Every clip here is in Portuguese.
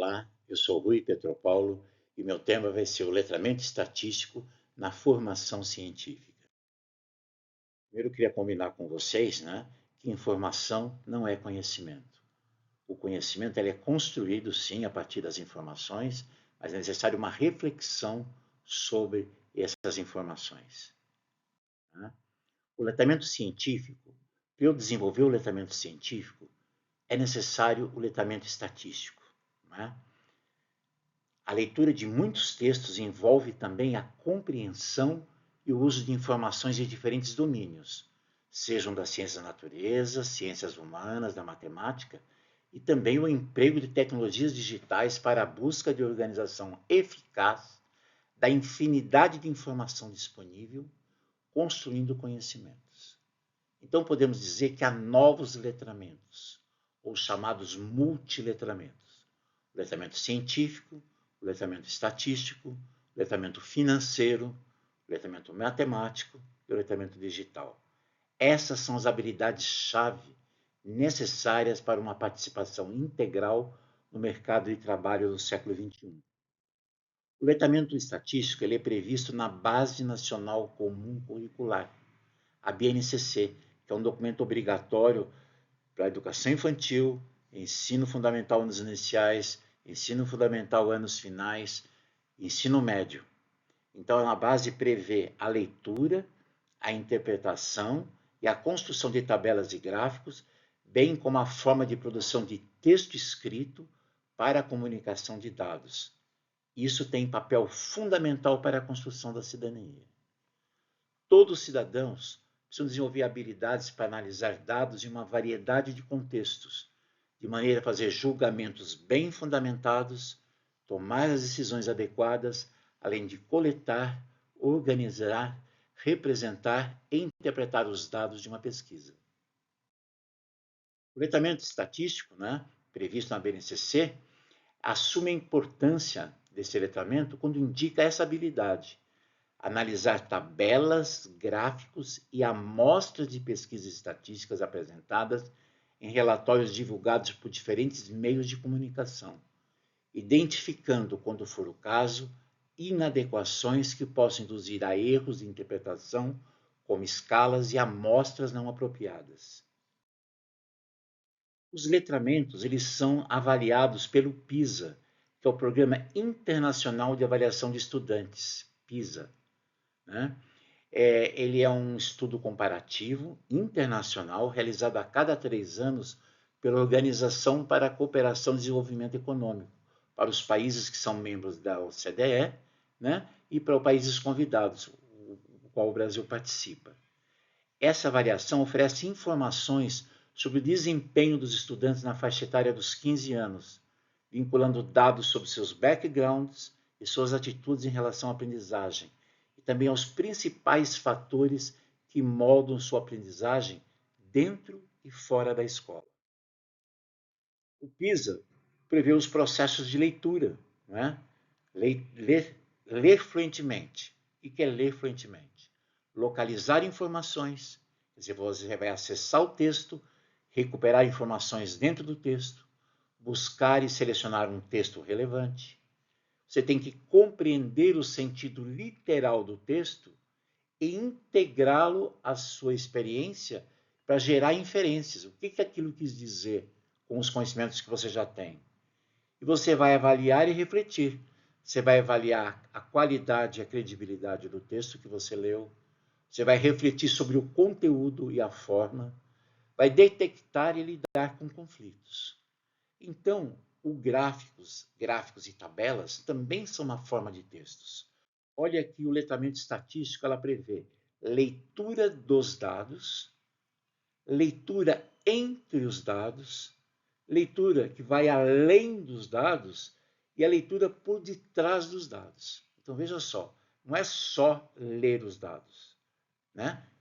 Olá, eu sou Rui Petropaulo e meu tema vai ser o letramento estatístico na formação científica. Primeiro, eu queria combinar com vocês, que informação não é conhecimento. O conhecimento ele é construído, sim, a partir das informações, mas é necessário uma reflexão sobre essas informações. O letramento científico, para eu desenvolver o letramento científico, é necessário o letramento estatístico. A leitura de muitos textos envolve também a compreensão e o uso de informações de diferentes domínios, sejam das ciências da natureza, ciências humanas, da matemática, e também o emprego de tecnologias digitais para a busca de organização eficaz da infinidade de informação disponível, construindo conhecimentos. Então podemos dizer que há novos letramentos, ou chamados multiletramentos. O letramento científico, o letramento estatístico, o letramento financeiro, o letramento matemático e o letramento digital. Essas são as habilidades-chave necessárias para uma participação integral no mercado de trabalho do século XXI. O letramento estatístico ele é previsto na Base Nacional Comum Curricular, a BNCC, que é um documento obrigatório para a educação infantil, ensino fundamental anos iniciais, ensino fundamental anos finais, ensino médio. Então, a base prevê a leitura, a interpretação e a construção de tabelas e gráficos, bem como a forma de produção de texto escrito para a comunicação de dados. Isso tem papel fundamental para a construção da cidadania. Todos os cidadãos precisam desenvolver habilidades para analisar dados em uma variedade de contextos, de maneira a fazer julgamentos bem fundamentados, tomar as decisões adequadas, além de coletar, organizar, representar e interpretar os dados de uma pesquisa. O letramento estatístico, previsto na BNCC, assume a importância desse letramento quando indica essa habilidade, analisar tabelas, gráficos e amostras de pesquisas estatísticas apresentadas em relatórios divulgados por diferentes meios de comunicação, identificando, quando for o caso, inadequações que possam induzir a erros de interpretação, como escalas e amostras não apropriadas. Os letramentos eles são avaliados pelo PISA, que é o Programa Internacional de Avaliação de Estudantes, PISA. Ele é um estudo comparativo internacional realizado a cada 3 anos pela Organização para a Cooperação e Desenvolvimento Econômico, para os países que são membros da OCDE, e para os países convidados, o qual o Brasil participa. Essa avaliação oferece informações sobre o desempenho dos estudantes na faixa etária dos 15 anos, vinculando dados sobre seus backgrounds e suas atitudes em relação à aprendizagem, e também aos principais fatores que moldam sua aprendizagem dentro e fora da escola. O PISA prevê os processos de leitura, ler fluentemente. O que é ler fluentemente? Localizar informações, quer dizer, você vai acessar o texto, recuperar informações dentro do texto, buscar e selecionar um texto relevante. Você tem que compreender o sentido literal do texto e integrá-lo à sua experiência para gerar inferências. O que aquilo quis dizer com os conhecimentos que você já tem? E você vai avaliar e refletir. Você vai avaliar a qualidade e a credibilidade do texto que você leu. Você vai refletir sobre o conteúdo e a forma. Vai detectar e lidar com conflitos. Então, gráficos e tabelas também são uma forma de textos. Olha aqui, o letramento estatístico ela prevê leitura dos dados, leitura entre os dados, leitura que vai além dos dados e a leitura por detrás dos dados. Então, veja só, não é só ler os dados,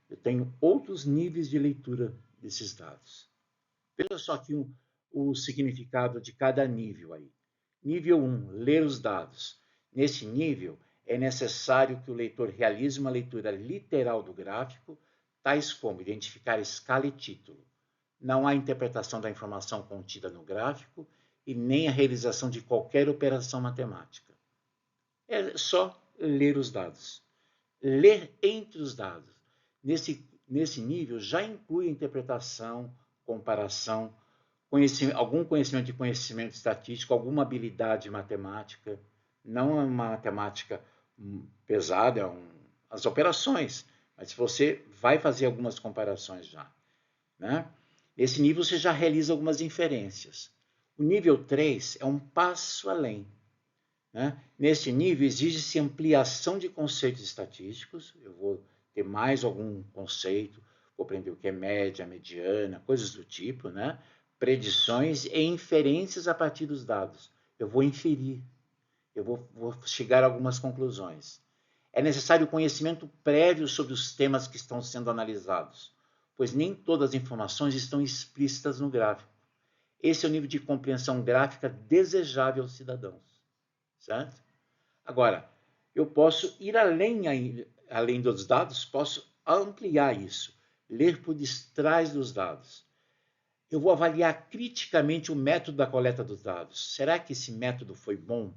Eu tenho outros níveis de leitura desses dados. Veja só aqui o significado de cada nível aí. Nível 1, ler os dados. Nesse nível, é necessário que o leitor realize uma leitura literal do gráfico, tais como identificar escala e título. Não há interpretação da informação contida no gráfico e nem a realização de qualquer operação matemática. É só ler os dados. Ler entre os dados. Nesse nível já inclui interpretação, comparação, algum conhecimento de conhecimento estatístico, alguma habilidade matemática. Não é uma matemática pesada, as operações, mas você vai fazer algumas comparações já. Né? Nesse nível você já realiza algumas inferências. O nível 3 é um passo além. Né? Nesse nível exige-se ampliação de conceitos estatísticos, eu vou ter mais algum conceito, vou aprender o que é média, mediana, coisas do tipo, né? Predições e inferências a partir dos dados. Eu vou inferir, eu vou chegar a algumas conclusões. É necessário conhecimento prévio sobre os temas que estão sendo analisados, pois nem todas as informações estão explícitas no gráfico. Esse é o nível de compreensão gráfica desejável aos cidadãos. Certo? Agora, eu posso ir além dos dados, posso ampliar isso, ler por detrás dos dados. Eu vou avaliar criticamente o método da coleta dos dados. Será que esse método foi bom?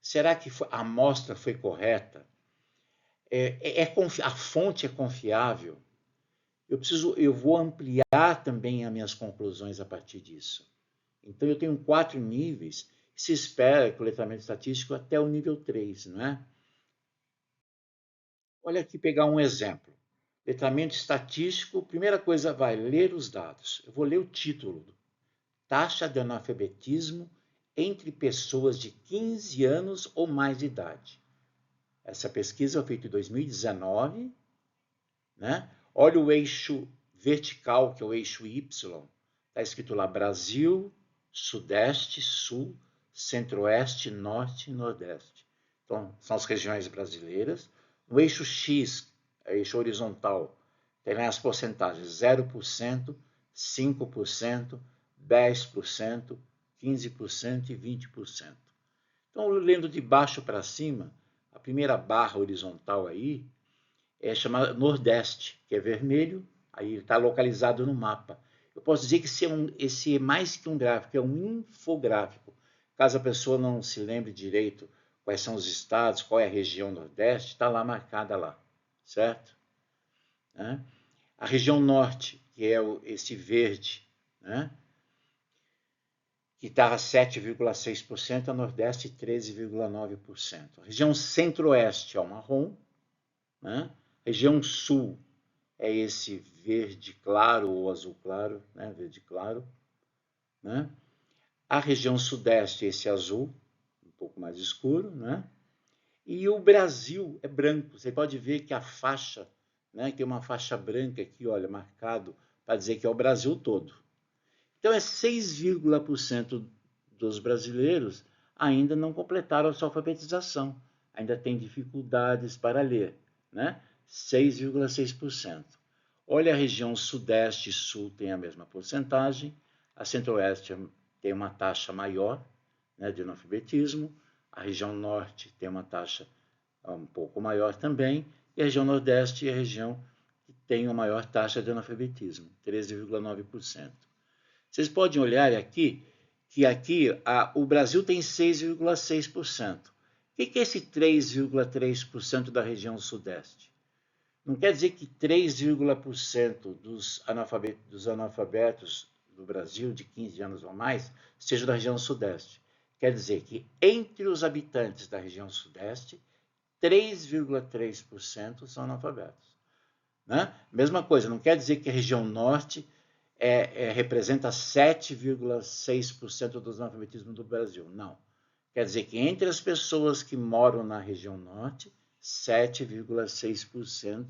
Será que a amostra foi correta? A fonte é confiável? Eu vou ampliar também as minhas conclusões a partir disso. Então, eu tenho 4 níveis que se espera que o letramento estatístico até o nível 3, não é? Olha aqui, pegar um exemplo. Letramento estatístico, primeira coisa, vai ler os dados. Eu vou ler o título. Taxa de analfabetismo entre pessoas de 15 anos ou mais de idade. Essa pesquisa foi feita em 2019. Né? Olha o eixo vertical, que é o eixo Y. Está escrito lá Brasil, Sudeste, Sul, Centro-Oeste, Norte e Nordeste. Então, são as regiões brasileiras. No eixo X, eixo horizontal, tem as porcentagens 0%, 5%, 10%, 15% e 20%. Então, lendo de baixo para cima, a primeira barra horizontal aí é chamada Nordeste, que é vermelho, aí está localizado no mapa. Eu posso dizer que esse é mais que um gráfico, é um infográfico. Caso a pessoa não se lembre direito quais são os estados, qual é a região Nordeste, está lá marcada lá, certo? Né? A região Norte, que é esse verde, né? Que está a 7,6%, a Nordeste 13,9%. A região Centro-Oeste é o marrom, né? A região Sul é esse verde claro ou azul claro, né? Verde claro, né? A região Sudeste é esse azul, um pouco mais escuro, né? E o Brasil é branco. Você pode ver que a faixa, né? Tem uma faixa branca aqui, olha, marcado para dizer que é o Brasil todo. Então, 6,% dos brasileiros ainda não completaram a sua alfabetização, ainda têm dificuldades para ler, né? 6,6%. Olha, a região Sudeste e Sul tem a mesma porcentagem, a Centro-Oeste tem uma taxa maior, né, de analfabetismo, a região Norte tem uma taxa um pouco maior também, e a região Nordeste é a região que tem a maior taxa de analfabetismo, 13,9%. Vocês podem olhar aqui, que aqui o Brasil tem 6,6%. O que é esse 3,3% da região Sudeste? Não quer dizer que 3,% dos analfabetos do Brasil, de 15 anos ou mais, sejam da região Sudeste. Quer dizer que entre os habitantes da região Sudeste, 3,3% são analfabetos. Né? Mesma coisa, não quer dizer que a região Norte representa 7,6% dos analfabetismos do Brasil. Não. Quer dizer que entre as pessoas que moram na região Norte, 7,6%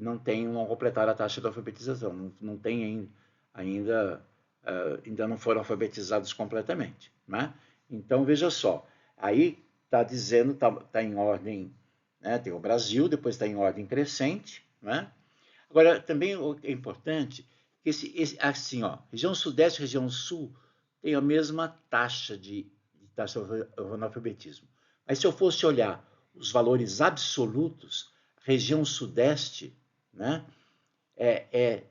não completaram a taxa de alfabetização, não tem ainda não foram alfabetizados completamente. Né? Então, veja só, aí está dizendo, está em ordem, né? Tem o Brasil, depois está em ordem crescente. Né? Agora, também é importante que assim, ó, região Sudeste e região Sul têm a mesma taxa de taxa de analfabetismo. Mas se eu fosse olhar os valores absolutos, a região Sudeste, né,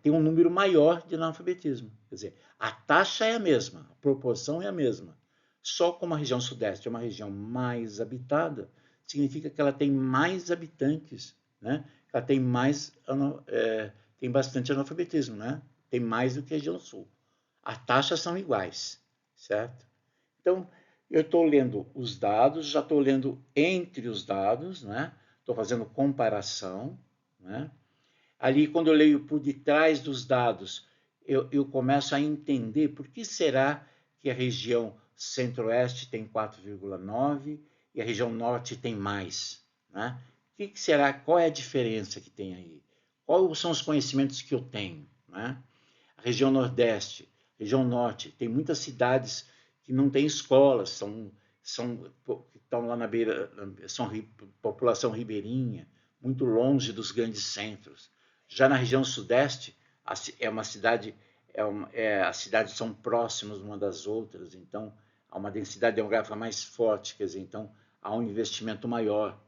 tem um número maior de analfabetismo. Quer dizer, a taxa é a mesma, a proporção é a mesma. Só como a região sudeste é uma região mais habitada, significa que ela tem mais habitantes, né? Ela tem tem bastante analfabetismo, né? Tem mais do que a região sul. As taxas são iguais, certo? Então, eu estou lendo os dados, já estou lendo entre os dados, né? Estou fazendo comparação, né? Ali, quando eu leio por detrás dos dados, eu começo a entender por que será que a região centro-oeste tem 4,9 e a região norte tem mais, né? O que será, qual é a diferença que tem aí? Quais são os conhecimentos que eu tenho, né? A região nordeste, região norte, tem muitas cidades que não têm escolas, estão lá na beira, são população ribeirinha, muito longe dos grandes centros. Já na região sudeste, é uma cidade, as cidades são próximas uma das outras, então há uma densidade demográfica mais forte, quer dizer, então há um investimento maior.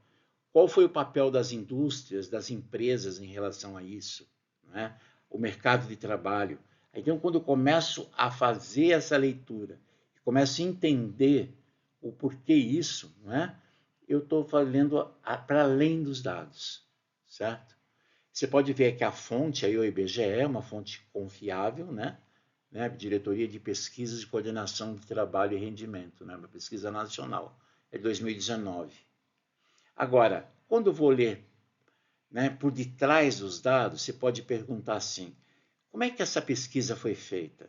Qual foi o papel das indústrias, das empresas em relação a isso? Né? O mercado de trabalho. Então, quando eu começo a fazer essa leitura, começo a entender o porquê isso, né? Eu estou falando para além dos dados, certo? Você pode ver que a fonte, aí o IBGE, é uma fonte confiável, né? Diretoria de Pesquisas e Coordenação de Trabalho e Rendimento, né? Uma pesquisa nacional, é de 2019. Agora, quando eu vou ler, né, por detrás dos dados, você pode perguntar assim, como é que essa pesquisa foi feita?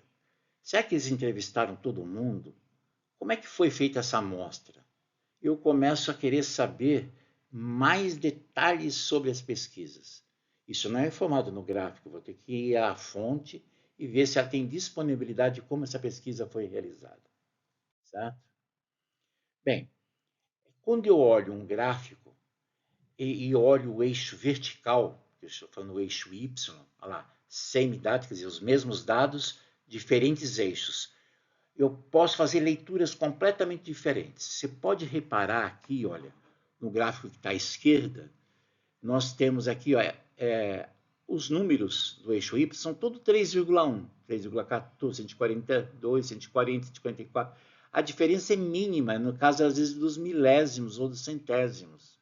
Será que eles entrevistaram todo mundo? Como é que foi feita essa amostra? Eu começo a querer saber mais detalhes sobre as pesquisas. Isso não é informado no gráfico, vou ter que ir à fonte e ver se ela tem disponibilidade de como essa pesquisa foi realizada. Certo? Bem, quando eu olho um gráfico e olho o eixo vertical, eu estou falando o eixo Y, olha lá, semi-dados, quer dizer, os mesmos dados, diferentes eixos. Eu posso fazer leituras completamente diferentes. Você pode reparar aqui, olha, no gráfico que está à esquerda, nós temos aqui os números do eixo Y são todos 3,1, 3,14, 142, 140, 144. A diferença é mínima, no caso, às vezes, dos milésimos ou dos centésimos,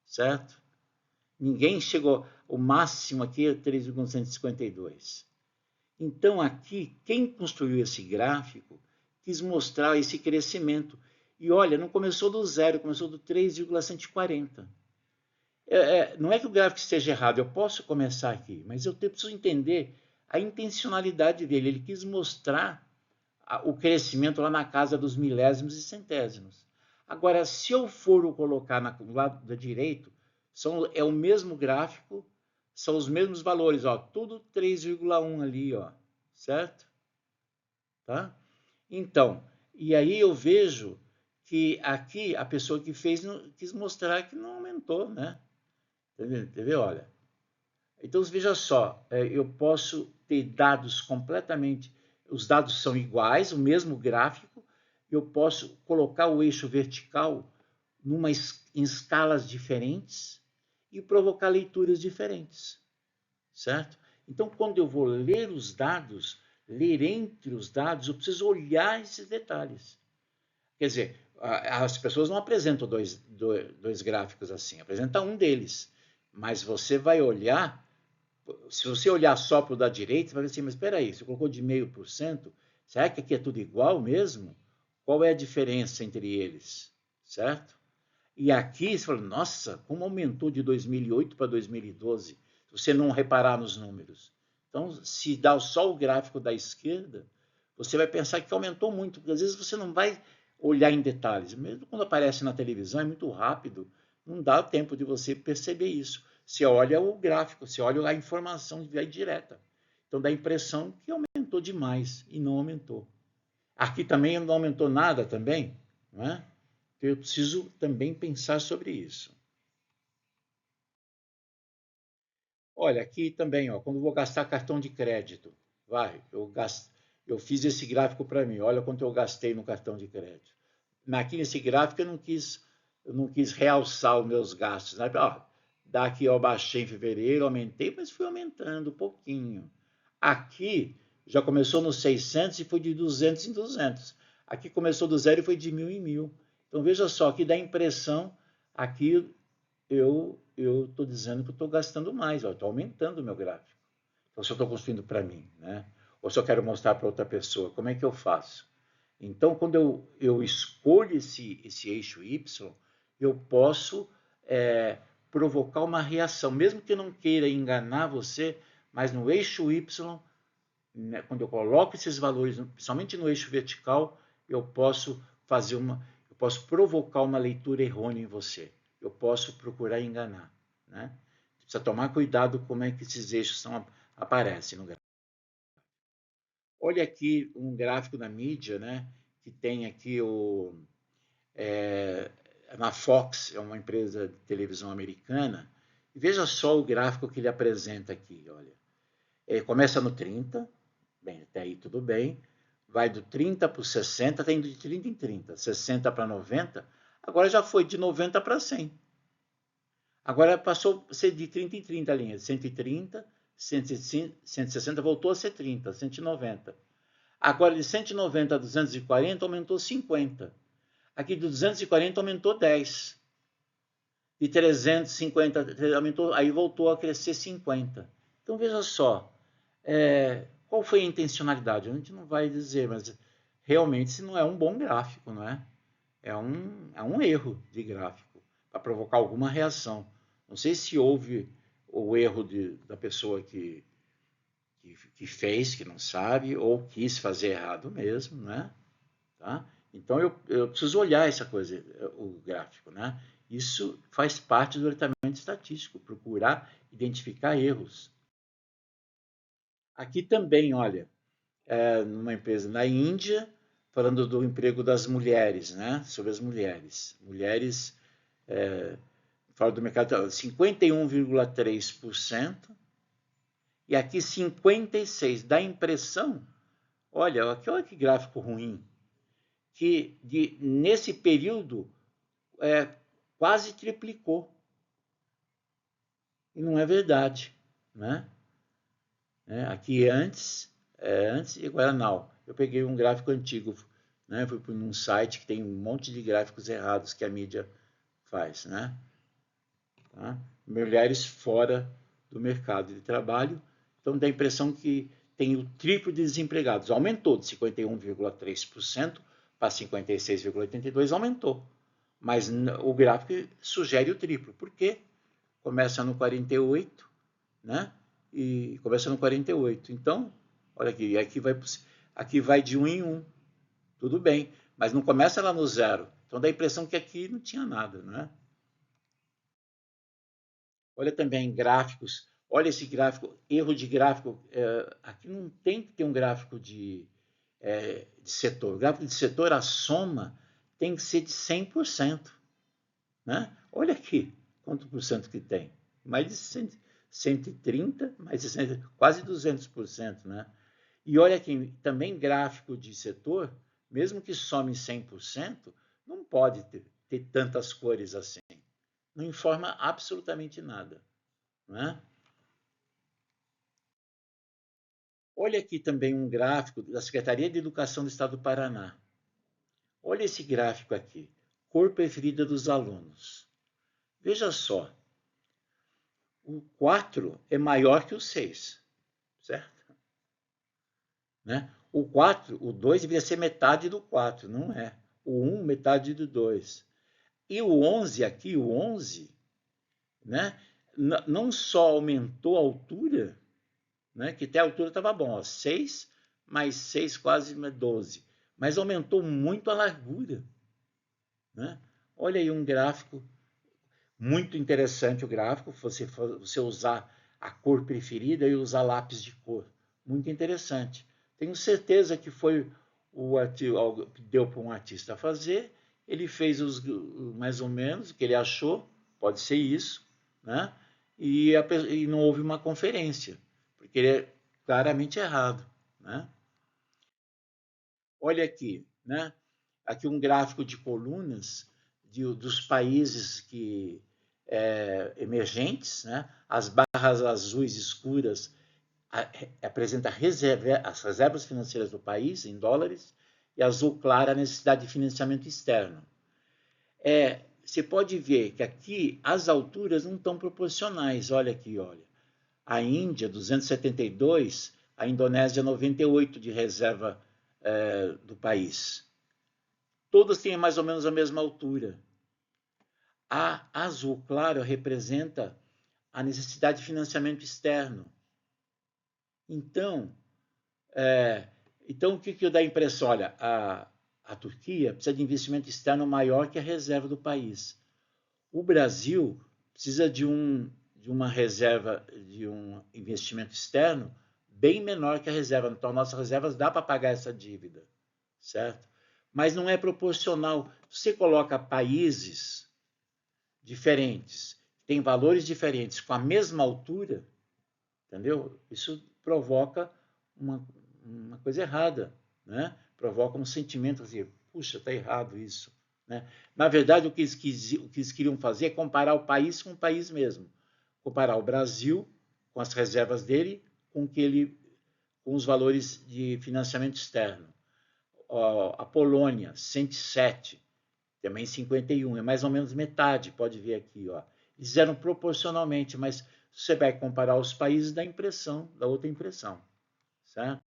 certo? Ninguém chegou, o máximo aqui é 3,152. Então, aqui, quem construiu esse gráfico quis mostrar esse crescimento. E olha, não começou do zero, começou do 3,140. Não é que o gráfico esteja errado, eu posso começar aqui, mas eu preciso entender a intencionalidade dele. Ele quis mostrar o crescimento lá na casa dos milésimos e centésimos. Agora, se eu for colocar no lado da direito, é o mesmo gráfico, são os mesmos valores, ó, tudo 3,1 ali, ó, certo? Tá? Então, e aí eu vejo que aqui a pessoa que fez quis mostrar que não aumentou, né? Entendeu? Olha. Então, veja só, eu posso ter dados completamente, os dados são iguais, o mesmo gráfico, eu posso colocar o eixo vertical em escalas diferentes e provocar leituras diferentes, certo? Então, quando eu vou ler os dados, ler entre os dados, eu preciso olhar esses detalhes. Quer dizer, as pessoas não apresentam dois gráficos assim, apresenta um deles. Mas você vai olhar, se você olhar só para o da direita, você vai ver assim, mas espera aí, você colocou de 0,5%, será que aqui é tudo igual mesmo? Qual é a diferença entre eles? Certo? E aqui você fala, nossa, como aumentou de 2008 para 2012, se você não reparar nos números. Então, se dá só o gráfico da esquerda, você vai pensar que aumentou muito, porque às vezes você não vai olhar em detalhes. Mesmo quando aparece na televisão, é muito rápido, não dá tempo de você perceber isso. Você olha o gráfico, você olha a informação direta. Então dá a impressão que aumentou demais e não aumentou. Aqui também não aumentou nada também, não é? Então eu preciso também pensar sobre isso. Olha, aqui também, ó, quando eu vou gastar cartão de crédito, eu fiz esse gráfico para mim, olha quanto eu gastei no cartão de crédito. Aqui nesse gráfico eu não quis realçar os meus gastos, né? Daqui eu baixei em fevereiro, aumentei, mas fui aumentando um pouquinho. Aqui já começou no 600 e foi de 200 em 200. Aqui começou do zero e foi de 1.000 em 1.000. Então veja só, aqui dá a impressão, aqui eu estou dizendo que eu estou gastando mais, estou aumentando o meu gráfico. Então se eu estou construindo para mim, né? Ou se eu quero mostrar para outra pessoa, como é que eu faço? Então quando eu escolho esse eixo Y, eu posso provocar uma reação, mesmo que eu não queira enganar você, mas no eixo Y, né, quando eu coloco esses valores, principalmente no eixo vertical, eu posso eu posso provocar uma leitura errônea em você. Eu posso procurar enganar, né? Precisa tomar cuidado como é que esses eixos aparecem no gráfico. Olha aqui um gráfico da mídia, né? Que tem aqui na Fox, é uma empresa de televisão americana. E veja só o gráfico que ele apresenta aqui, olha. Começa no 30, bem, até aí tudo bem. Vai do 30 para o 60, está indo de 30 em 30, 60 para 90, agora já foi de 90 para 100. Agora passou a ser de 30 em 30 a linha, 130, 160, voltou a ser 30, 190. Agora de 190 a 240 aumentou 50. Aqui de 240 aumentou 10. De 350 aumentou, aí voltou a crescer 50. Então veja só, qual foi a intencionalidade? A gente não vai dizer, mas realmente se não é um bom gráfico, não é? É um erro de gráfico para provocar alguma reação. Não sei se houve o erro da pessoa que fez, que não sabe, ou quis fazer errado mesmo, né? Tá? Então eu preciso olhar essa coisa, o gráfico, né? Isso faz parte do tratamento estatístico, procurar identificar erros. Aqui também, olha, numa empresa na Índia, falando do emprego das mulheres, né? Sobre as mulheres. Mulheres, fora do mercado, 51,3%, e aqui 56%. Dá a impressão, olha que gráfico ruim, que nesse período quase triplicou. E não é verdade, né? Aqui antes e agora não. Eu peguei um gráfico antigo, né? Fui para um site que tem um monte de gráficos errados que a mídia faz, né? Tá? Mulheres fora do mercado de trabalho, então dá a impressão que tem o triplo de desempregados. Aumentou de 51,3% para 56,82%, aumentou. Mas o gráfico sugere o triplo. Por quê? Começa no 48, né? E começa no 48. Então, olha aqui, aqui vai de 1 em 1. Tudo bem, mas não começa lá no zero. Então dá a impressão que aqui não tinha nada, né? Olha também gráficos. Olha esse gráfico, erro de gráfico. Aqui não tem que ter um gráfico de setor. O gráfico de setor, a soma tem que ser de 100%. Né? Olha aqui quanto por cento que tem. Mais de 130, mais de 100, quase 200%. Né? E olha aqui, também gráfico de setor, mesmo que some 100%, não pode ter tantas cores assim. Não informa absolutamente nada. Né? Olha aqui também um gráfico da Secretaria de Educação do Estado do Paraná. Olha esse gráfico aqui, cor preferida dos alunos. Veja só, o 4 é maior que o 6, certo? Né? O 4, o 2 deveria ser metade do 4, não é? O 1, metade do 2. E o 11 aqui, o 11, né? Não só aumentou a altura, né? Que até a altura estava bom, ó, 6 mais 6 quase 12, mas aumentou muito a largura. Né? Olha aí um gráfico, muito interessante o gráfico, você usar a cor preferida e usar lápis de cor. Muito interessante. Tenho certeza que foi que deu para um artista fazer, ele fez mais ou menos o que ele achou, pode ser isso, né? E não houve uma conferência, porque ele é claramente errado. Né? Olha aqui, né? Aqui um gráfico de colunas dos países que emergentes, né? As barras azuis escuras apresentam as reservas financeiras do país em dólares, e azul clara a necessidade de financiamento externo. Você pode ver que aqui as alturas não estão proporcionais. Olha aqui, olha. A Índia, 272, a Indonésia, 98 de reserva do país. Todas têm mais ou menos a mesma altura. A azul claro representa a necessidade de financiamento externo. Então, o que dá a impressão? Olha, a Turquia precisa de investimento externo maior que a reserva do país. O Brasil precisa de uma reserva, de um investimento externo bem menor que a reserva. Então, nossas reservas dá para pagar essa dívida, certo? Mas não é proporcional. Você coloca países diferentes, tem valores diferentes com a mesma altura, entendeu? Isso provoca uma coisa errada, né? Provoca um sentimento assim, puxa, está errado isso, né? Na verdade, o que eles queriam fazer é comparar o país com o país mesmo. Comparar o Brasil com as reservas dele com os valores de financiamento externo. A Polônia, 107, também 51, é mais ou menos metade, pode ver aqui, ó. Eles fizeram proporcionalmente, mas você vai comparar os países, dá outra impressão, certo?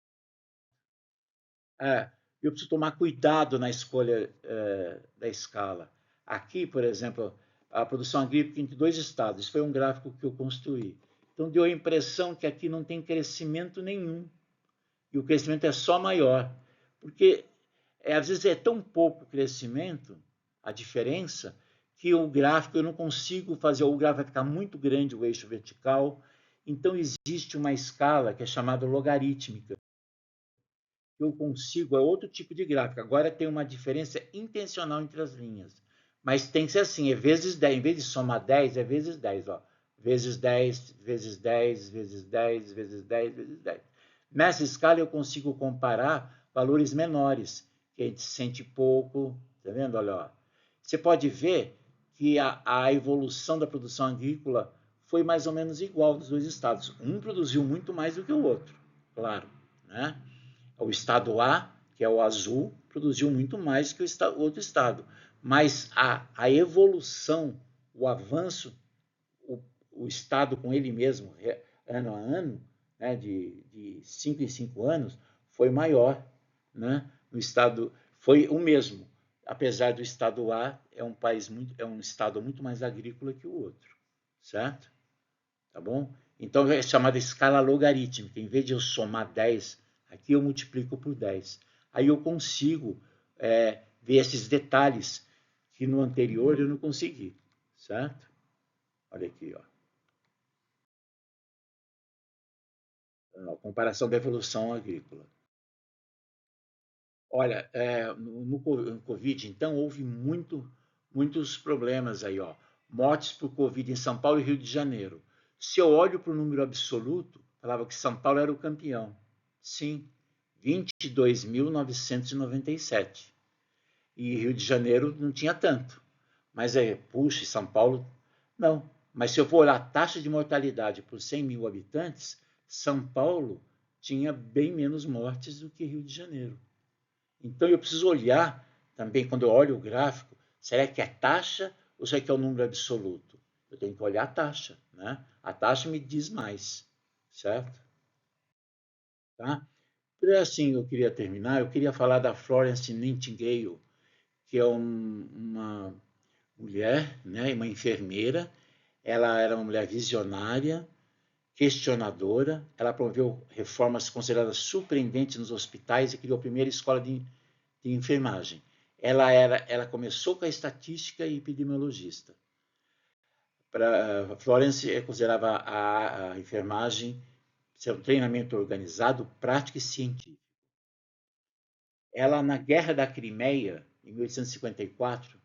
Eu preciso tomar cuidado na escolha da escala. Aqui, por exemplo, a produção agrícola entre dois estados, isso foi um gráfico que eu construí. Então, deu a impressão que aqui não tem crescimento nenhum, e o crescimento é só maior, porque às vezes é tão pouco crescimento, a diferença, que o gráfico eu não consigo fazer, o gráfico vai ficar muito grande, o eixo vertical. Então, existe uma escala que é chamada logarítmica. Eu consigo, é outro tipo de gráfico. Agora tem uma diferença intencional entre as linhas. Mas tem que ser assim, é vezes 10. Em vez de somar 10, é vezes 10. Ó. Vezes 10, vezes 10, vezes 10, vezes 10, vezes 10. Nessa escala eu consigo comparar valores menores, que a gente sente pouco. Tá vendo? Olha, ó. Você pode ver que a evolução da produção agrícola foi mais ou menos igual nos dois estados. Um produziu muito mais do que o outro, claro, né? O estado A, que é o azul, produziu muito mais que o outro estado. Mas a evolução, o avanço, o estado com ele mesmo, ano a ano, né, de 5 em 5 anos, foi maior. Né? No estado foi o mesmo, apesar do estado A é um estado muito mais agrícola que o outro, certo? Tá bom? Então é chamada escala logarítmica. Em vez de eu somar 10, aqui eu multiplico por 10. Aí eu consigo ver esses detalhes que no anterior eu não consegui, certo? Olha aqui, ó. A comparação da evolução agrícola. Olha, no Covid, então, houve muitos problemas aí, ó. Mortes por Covid em São Paulo e Rio de Janeiro. Se eu olho para o número absoluto, falava que São Paulo era o campeão. Sim, 22.997. E Rio de Janeiro não tinha tanto. Mas puxa, São Paulo, não. Mas se eu for olhar a taxa de mortalidade por 100 mil habitantes, São Paulo tinha bem menos mortes do que Rio de Janeiro. Então eu preciso olhar também, quando eu olho o gráfico, será que é taxa ou será que é o número absoluto? Eu tenho que olhar a taxa, né? A taxa me diz mais, certo? Tá? Assim, eu queria terminar, eu queria falar da Florence Nightingale, que é uma mulher, né, uma enfermeira. Ela era uma mulher visionária, questionadora. Ela promoveu reformas consideradas surpreendentes nos hospitais e criou a primeira escola de enfermagem. Ela começou com a estatística e epidemiologista. Florence considerava a enfermagem ser um treinamento organizado, prático e científico. Ela, na Guerra da Crimeia, em 1854,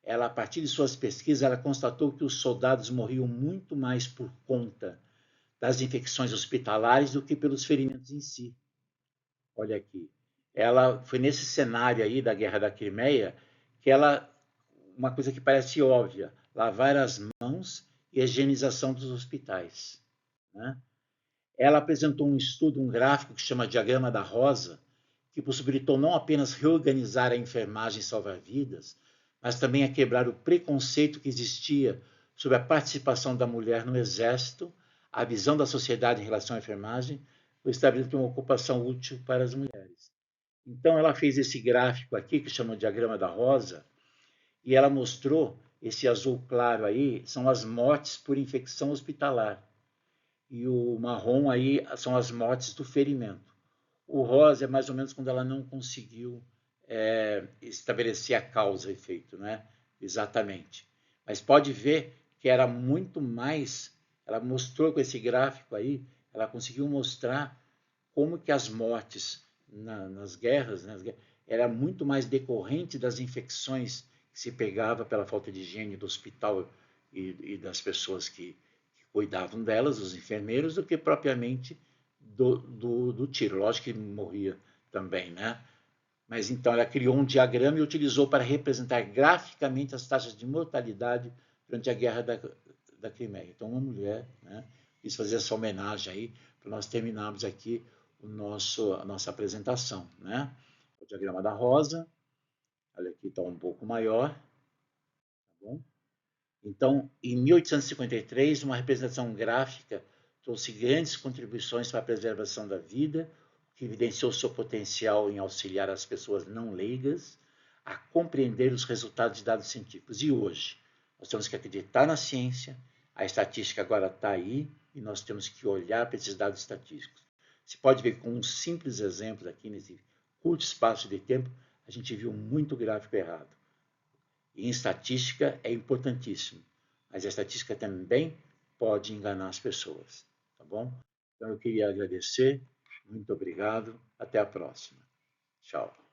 a partir de suas pesquisas, ela constatou que os soldados morriam muito mais por conta das infecções hospitalares do que pelos ferimentos em si. Olha aqui. Ela foi nesse cenário aí da Guerra da Crimeia que uma coisa que parece óbvia, lavar as mãos e a higienização dos hospitais, né? Ela apresentou um estudo, um gráfico que chama Diagrama da Rosa, que possibilitou não apenas reorganizar a enfermagem e salvar vidas, mas também a quebrar o preconceito que existia sobre a participação da mulher no exército, a visão da sociedade em relação à enfermagem, o estabelecimento de uma ocupação útil para as mulheres. Então, ela fez esse gráfico aqui, que chama Diagrama da Rosa, e ela mostrou, esse azul claro aí, são as mortes por infecção hospitalar. E o marrom aí são as mortes do ferimento. O rosa é mais ou menos quando ela não conseguiu estabelecer a causa e efeito, né? Exatamente. Mas pode ver que era muito mais, ela mostrou com esse gráfico aí, ela conseguiu mostrar como que as mortes nas guerras, era muito mais decorrente das infecções que se pegava pela falta de higiene do hospital e das pessoas que cuidavam delas, os enfermeiros, do que propriamente do tiro. Lógico que morria também, né? Mas então ela criou um diagrama e utilizou para representar graficamente as taxas de mortalidade durante a guerra da Crimeia. Então, uma mulher, né, quis fazer essa homenagem aí para nós terminarmos aqui a nossa apresentação, né? O diagrama da Rosa, olha aqui está um pouco maior, tá bom? Então, em 1853, uma representação gráfica trouxe grandes contribuições para a preservação da vida, que evidenciou seu potencial em auxiliar as pessoas não leigas a compreender os resultados de dados científicos. E hoje, nós temos que acreditar na ciência, a estatística agora está aí, e nós temos que olhar para esses dados estatísticos. Você pode ver com um simples exemplo aqui, nesse curto espaço de tempo, a gente viu muito gráfico errado. E em estatística é importantíssimo, mas a estatística também pode enganar as pessoas, tá bom? Então eu queria agradecer, muito obrigado, até a próxima. Tchau.